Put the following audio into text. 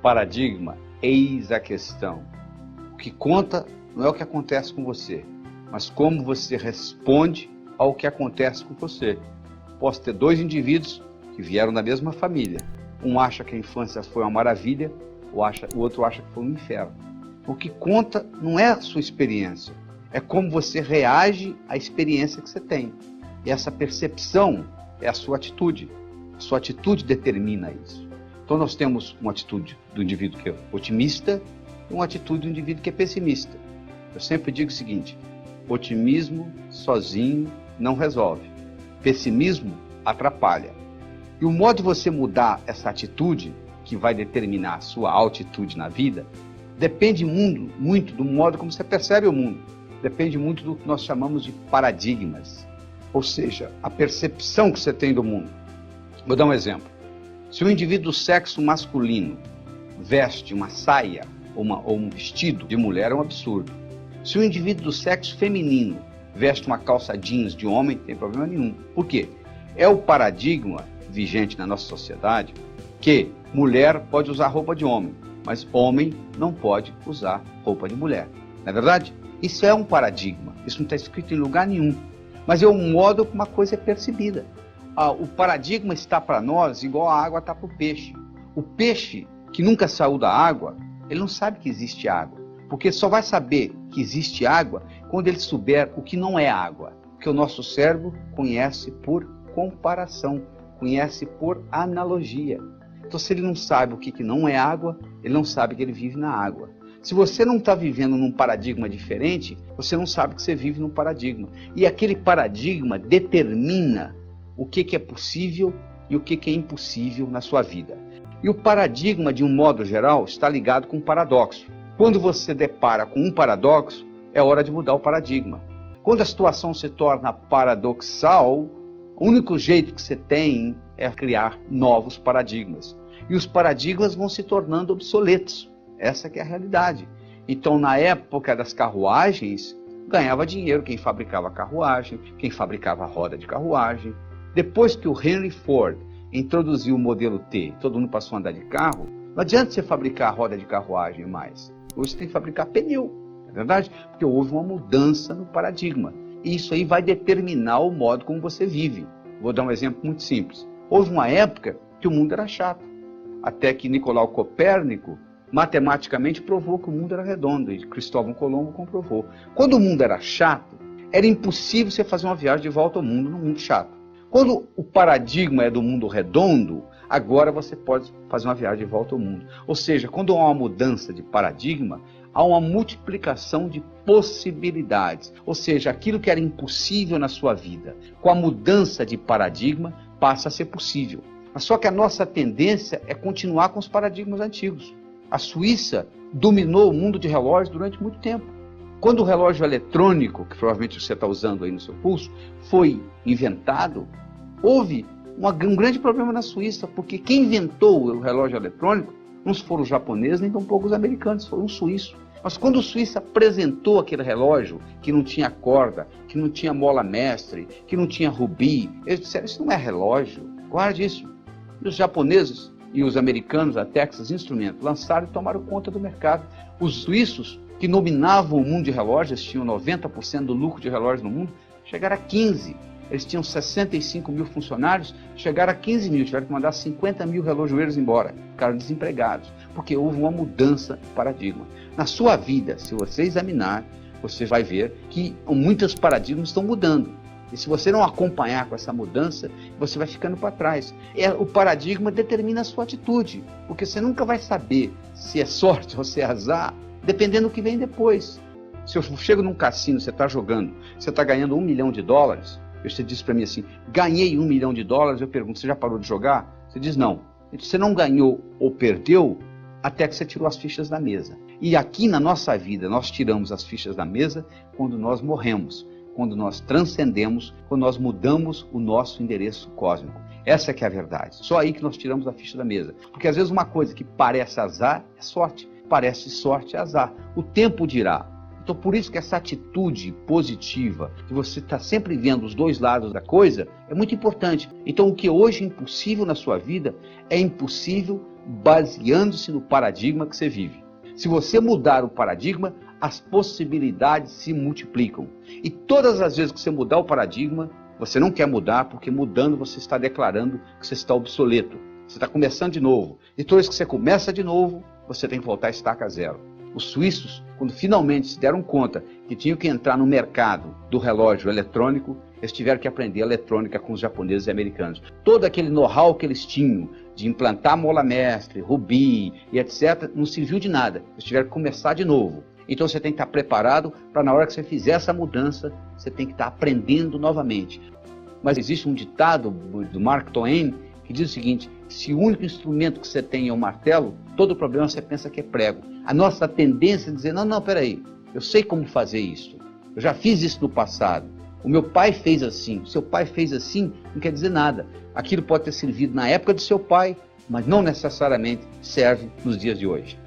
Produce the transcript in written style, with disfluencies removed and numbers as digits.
Paradigma, eis a questão. O que conta não é o que acontece com você, mas como você responde ao que acontece com você. Posso ter dois indivíduos que vieram da mesma família. Um acha que a infância foi uma maravilha, o outro acha que foi um inferno. O que conta não é a sua experiência, é como você reage à experiência que você tem. E essa percepção é a sua atitude. A sua atitude determina isso. Então nós temos uma atitude do indivíduo que é otimista e uma atitude do indivíduo que é pessimista. Eu sempre digo o seguinte: otimismo sozinho não resolve. Pessimismo atrapalha. E o modo de você mudar essa atitude, que vai determinar a sua altitude na vida, depende muito do modo como você percebe o mundo. Depende muito do que nós chamamos de paradigmas. Ou seja, a percepção que você tem do mundo. Vou dar um exemplo. Se um indivíduo do sexo masculino veste uma saia ou um vestido de mulher, é um absurdo. Se um indivíduo do sexo feminino veste uma calça jeans de homem, não tem problema nenhum. Por quê? É o paradigma vigente na nossa sociedade que mulher pode usar roupa de homem, mas homem não pode usar roupa de mulher. Não é verdade? Isso é um paradigma. Isso não está escrito em lugar nenhum. Mas é o modo como uma coisa é percebida. O paradigma está para nós igual a água está para o peixe. O peixe que nunca saiu da água, ele não sabe que existe água. Porque só vai saber que existe água quando ele souber o que não é água. Porque o nosso cérebro conhece por comparação, conhece por analogia. Então, se ele não sabe o que não é água, ele não sabe que ele vive na água. Se você não está vivendo num paradigma diferente, você não sabe que você vive num paradigma. E aquele paradigma determina o que é possível e o que é impossível na sua vida. E o paradigma, de um modo geral, está ligado com um paradoxo. Quando você depara com um paradoxo, é hora de mudar o paradigma. Quando a situação se torna paradoxal, o único jeito que você tem é criar novos paradigmas. E os paradigmas vão se tornando obsoletos. Essa que é a realidade. Então, na época das carruagens, ganhava dinheiro quem fabricava carruagem, quem fabricava roda de carruagem. Depois que o Henry Ford introduziu o modelo T, todo mundo passou a andar de carro, não adianta você fabricar roda de carruagem mais. Hoje você tem que fabricar pneu, não é verdade? Porque houve uma mudança no paradigma. E isso aí vai determinar o modo como você vive. Vou dar um exemplo muito simples. Houve uma época que o mundo era chato. Até que Nicolau Copérnico matematicamente provou que o mundo era redondo. E Cristóvão Colombo comprovou. Quando o mundo era chato, era impossível você fazer uma viagem de volta ao mundo num mundo chato. Quando o paradigma é do mundo redondo, agora você pode fazer uma viagem de volta ao mundo. Ou seja, quando há uma mudança de paradigma, há uma multiplicação de possibilidades. Ou seja, aquilo que era impossível na sua vida, com a mudança de paradigma, passa a ser possível. Mas só que a nossa tendência é continuar com os paradigmas antigos. A Suíça dominou o mundo de relógios durante muito tempo. Quando o relógio eletrônico, que provavelmente você está usando aí no seu pulso, foi inventado, houve um grande problema na Suíça, porque quem inventou o relógio eletrônico não foram os japoneses, nem tampouco os americanos, foram os suíços. Mas quando o suíço apresentou aquele relógio, que não tinha corda, que não tinha mola mestre, que não tinha rubi, eles disseram: isso não é relógio, guarde isso. E os japoneses e os americanos, a Texas Instruments, lançaram e tomaram conta do mercado. Os suíços, que dominavam o mundo de relógios, tinham 90% do lucro de relógios no mundo, chegaram a 15%. Eles tinham 65 mil funcionários, chegaram a 15 mil, tiveram que mandar 50 mil relojoeiros embora, ficaram desempregados, porque houve uma mudança de paradigma. Na sua vida, se você examinar, você vai ver que muitos paradigmas estão mudando. E se você não acompanhar com essa mudança, você vai ficando para trás. O paradigma determina a sua atitude, porque você nunca vai saber se é sorte ou se é azar, dependendo do que vem depois. Se eu chego num cassino, você está jogando, você está ganhando $1 milhão, você diz para mim assim: ganhei $1 milhão, eu pergunto: você já parou de jogar? Você diz: não. Você não ganhou ou perdeu até que você tirou as fichas da mesa. E aqui na nossa vida, nós tiramos as fichas da mesa quando nós morremos, quando nós transcendemos, quando nós mudamos o nosso endereço cósmico. Essa que é a verdade. Só aí que nós tiramos a ficha da mesa. Porque às vezes uma coisa que parece azar é sorte, parece sorte é azar. O tempo dirá. Então, por isso que essa atitude positiva, de você estar sempre vendo os dois lados da coisa, é muito importante. Então, o que hoje é impossível na sua vida, é impossível baseando-se no paradigma que você vive. Se você mudar o paradigma, as possibilidades se multiplicam. E todas as vezes que você mudar o paradigma, você não quer mudar, porque mudando você está declarando que você está obsoleto. Você está começando de novo. E toda vez que você começa de novo, você tem que voltar a estaca zero. Os suíços, quando finalmente se deram conta que tinham que entrar no mercado do relógio eletrônico, eles tiveram que aprender eletrônica com os japoneses e americanos. Todo aquele know-how que eles tinham de implantar mola mestre, rubi e etc., não serviu de nada. Eles tiveram que começar de novo. Então você tem que estar preparado para, na hora que você fizer essa mudança, você tem que estar aprendendo novamente. Mas existe um ditado do Mark Twain que diz o seguinte: se o único instrumento que você tem é o martelo, todo problema você pensa que é prego. A nossa tendência é dizer, não, peraí, eu sei como fazer isso. Eu já fiz isso no passado. O meu pai fez assim. O seu pai fez assim, não quer dizer nada. Aquilo pode ter servido na época do seu pai, mas não necessariamente serve nos dias de hoje.